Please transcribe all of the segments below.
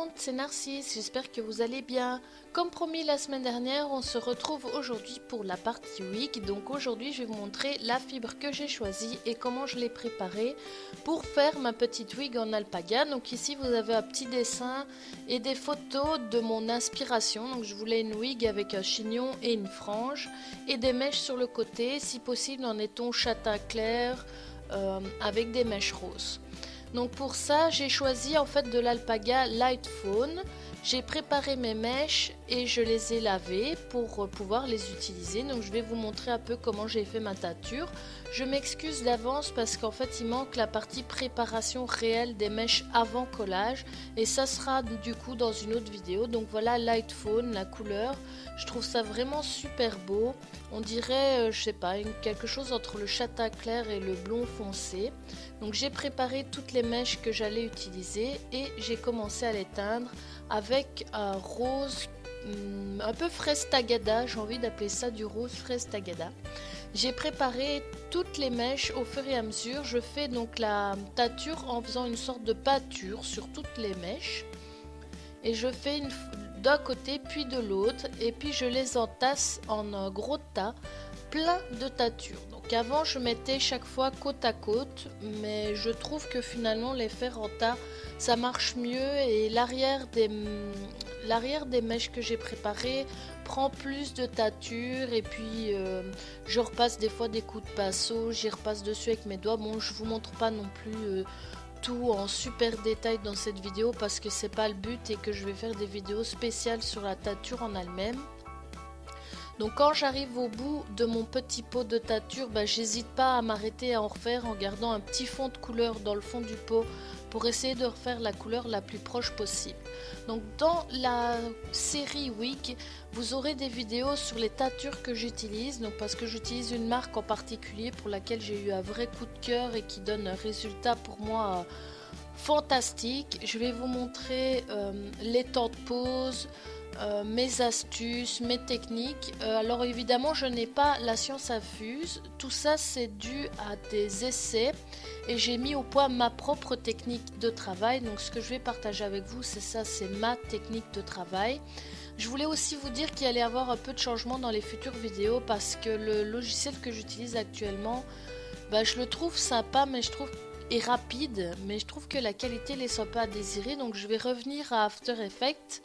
monde, c'est Narcisse, j'espère que vous allez bien. Comme promis la semaine dernière, on se retrouve aujourd'hui pour la partie wig. Donc aujourd'hui, je vais vous montrer la fibre que j'ai choisie et comment je l'ai préparée pour faire ma petite wig en alpaga. Donc ici, vous avez un petit dessin et des photos de mon inspiration. Donc je voulais une wig avec un chignon et une frange et des mèches sur le côté, si possible en éton châtain clair avec des mèches roses. Donc pour ça, j'ai choisi en fait de l'alpaga light fawn. J'ai préparé mes mèches et je les ai lavées pour pouvoir les utiliser. Donc je vais vous montrer un peu comment j'ai fait ma teinture. Je m'excuse d'avance parce qu'en fait il manque la partie préparation réelle des mèches avant collage. Et ça sera du coup dans une autre vidéo. Donc voilà light fawn, la couleur. Je trouve ça vraiment super beau. On dirait, je sais pas, quelque chose entre le châtain clair et le blond foncé. Donc j'ai préparé toutes les mèches que j'allais utiliser et j'ai commencé à les teindre avec un rose un peu fraise tagada, j'ai envie d'appeler ça du rose fraise tagada. J'ai préparé toutes les mèches au fur et à mesure. Je fais donc la teinture en faisant une sorte de pâture sur toutes les mèches. Et je fais d'un côté puis de l'autre et puis je les entasse en un gros tas plein de teinture. Donc avant je mettais chaque fois côte à côte, mais je trouve que finalement les faire en tas ça marche mieux et l'arrière des mèches que j'ai préparées prend plus de teinture et puis je repasse des fois des coups de pinceau, j'y repasse dessus avec mes doigts. Bon, je vous montre pas non plus tout en super détail dans cette vidéo parce que c'est pas le but et que je vais faire des vidéos spéciales sur la teinture en elle-même. Donc quand j'arrive au bout de mon petit pot de teinture, j'hésite pas à m'arrêter à en refaire en gardant un petit fond de couleur dans le fond du pot pour essayer de refaire la couleur la plus proche possible. Donc dans la série wig, vous aurez des vidéos sur les teintures que j'utilise, donc parce que j'utilise une marque en particulier pour laquelle j'ai eu un vrai coup de cœur et qui donne un résultat pour moi fantastique. Je vais vous montrer les temps de pose, mes astuces, mes techniques. Alors évidemment je n'ai pas la science infuse, tout ça c'est dû à des essais et j'ai mis au point ma propre technique de travail. Donc ce que je vais partager avec vous c'est ça, c'est ma technique de travail. Je voulais aussi vous dire qu'il allait y avoir un peu de changement dans les futures vidéos parce que le logiciel que j'utilise actuellement, je le trouve sympa mais je trouve est rapide, mais je trouve que la qualité laisse un peu à désirer. Donc je vais revenir à After Effects.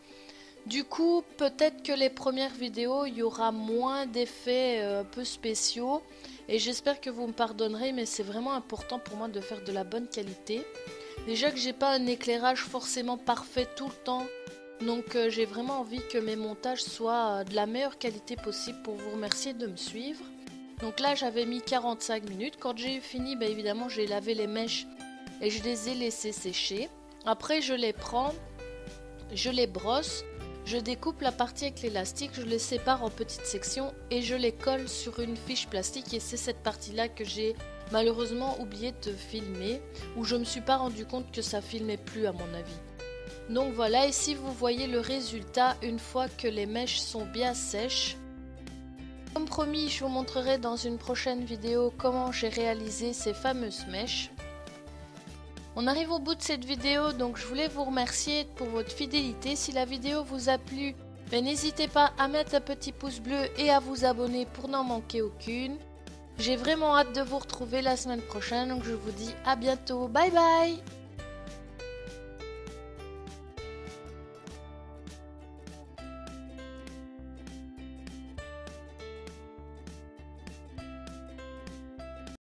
Du coup, peut-être que les premières vidéos, il y aura moins d'effets un peu spéciaux. Et j'espère que vous me pardonnerez, mais c'est vraiment important pour moi de faire de la bonne qualité. Déjà que j'ai pas un éclairage forcément parfait tout le temps. Donc j'ai vraiment envie que mes montages soient de la meilleure qualité possible pour vous remercier de me suivre. Donc là, j'avais mis 45 minutes. Quand j'ai eu fini, évidemment, j'ai lavé les mèches et je les ai laissées sécher. Après, je les prends, je les brosse. Je découpe la partie avec l'élastique, je les sépare en petites sections et je les colle sur une fiche plastique et c'est cette partie-là que j'ai malheureusement oublié de filmer ou je me suis pas rendu compte que ça filmait plus à mon avis. Donc voilà, ici vous voyez le résultat une fois que les mèches sont bien sèches. Comme promis, je vous montrerai dans une prochaine vidéo comment j'ai réalisé ces fameuses mèches. On arrive au bout de cette vidéo, donc je voulais vous remercier pour votre fidélité. Si la vidéo vous a plu, n'hésitez pas à mettre un petit pouce bleu et à vous abonner pour n'en manquer aucune. J'ai vraiment hâte de vous retrouver la semaine prochaine, donc je vous dis à bientôt. Bye bye!